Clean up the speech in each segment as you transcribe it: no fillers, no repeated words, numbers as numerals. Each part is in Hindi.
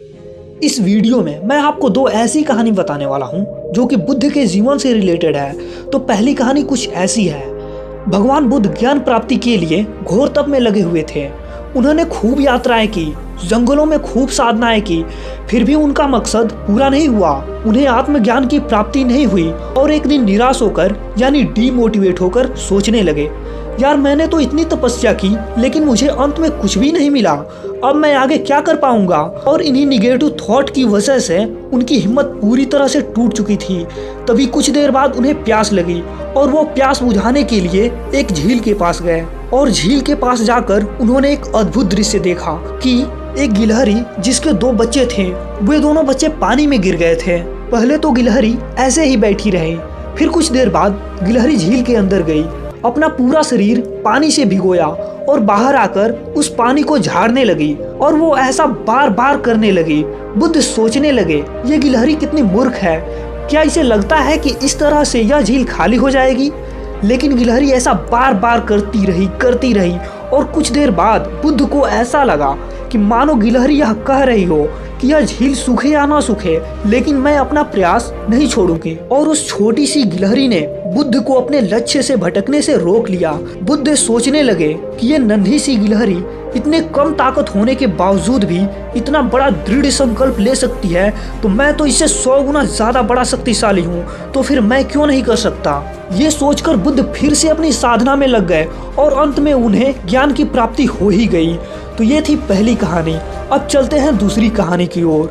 इस वीडियो में मैं आपको दो ऐसी कहानी बताने वाला हूँ जो कि बुद्ध के जीवन से रिलेटेड है। तो पहली कहानी कुछ ऐसी है। भगवान बुद्ध ज्ञान प्राप्ति के लिए घोर तप में लगे हुए थे। उन्होंने खूब यात्राएं की, जंगलों में खूब साधनाएं की, फिर भी उनका मकसद पूरा नहीं हुआ। उन्हें आत्मज्ञान की प्राप्ति नहीं हुई और एक दिन निराश होकर यानी डीमोटिवेट होकर सोचने लगे, यार मैंने तो इतनी तपस्या की लेकिन मुझे अंत में कुछ भी नहीं मिला, अब मैं आगे क्या कर पाऊंगा। और इन्हीं निगेटिव थॉट की वजह से उनकी हिम्मत पूरी तरह से टूट चुकी थी। तभी कुछ देर बाद उन्हें प्यास लगी और वो प्यास बुझाने के लिए एक झील के पास गए। और झील के पास जाकर उन्होंने एक अद्भुत दृश्य देखा कि एक गिलहरी जिसके दो बच्चे थे, वे दोनों बच्चे पानी में गिर गए थे। पहले तो गिलहरी ऐसे ही बैठी रही, फिर कुछ देर बाद गिलहरी झील के अंदर गई, अपना पूरा शरीर पानी से भिगोया और बाहर आकर उस पानी को झाड़ने लगी और वो ऐसा बार बार करने लगी। बुद्ध सोचने लगे, ये गिलहरी कितनी मूर्ख है, क्या इसे लगता है कि इस तरह से यह झील खाली हो जाएगी। लेकिन गिलहरी ऐसा बार बार करती रही और कुछ देर बाद बुद्ध को ऐसा लगा कि मानो गिलहरी यह कह रही हो कि यह झील सूखे या ना सूखे, लेकिन मैं अपना प्रयास नहीं छोड़ूंगी। और उस छोटी सी गिलहरी ने बुद्ध को अपने लक्ष्य से भटकने से रोक लिया। बुद्ध सोचने लगे कि ये नन्ही सी गिलहरी इतने कम ताकत होने के बावजूद भी इतना बड़ा दृढ़ संकल्प ले सकती है, तो मैं तो इससे 100 गुना ज्यादा बड़ा शक्तिशाली हूँ, तो फिर मैं क्यों नहीं कर सकता। ये सोचकर बुद्ध फिर से अपनी साधना में लग गए और अंत में उन्हें ज्ञान की प्राप्ति हो ही गई। तो ये थी पहली कहानी। अब चलते हैं दूसरी कहानी की ओर।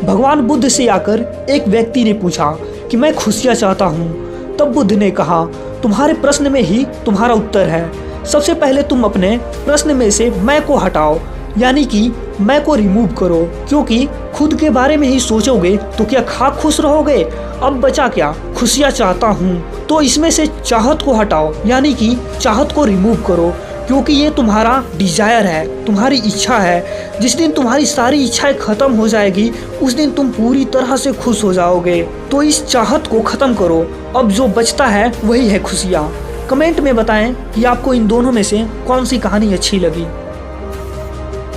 भगवान बुद्ध से आकर एक व्यक्ति ने पूछा कि मैं खुशियाँ चाहता हूँ। तब बुद्ध ने कहा, तुम्हारे प्रश्न में ही तुम्हारा उत्तर है। सबसे पहले तुम अपने प्रश्न में से मैं को हटाओ, यानी कि मैं को रिमूव करो, क्योंकि खुद के बारे में ही सोचोगे तो क्या खाक खुश रहोगे। अब बचा क्या, खुशियाँ चाहता हूँ, तो इसमें से चाहत को हटाओ, यानी कि चाहत को रिमूव करो, क्योंकि ये तुम्हारा डिजायर है, तुम्हारी इच्छा है। जिस दिन तुम्हारी सारी इच्छाएं खत्म हो जाएगी उस दिन तुम पूरी तरह से खुश हो जाओगे। तो इस चाहत को खत्म करो, अब जो बचता है वही है खुशियाँ। कमेंट में बताएं कि आपको इन दोनों में से कौन सी कहानी अच्छी लगी।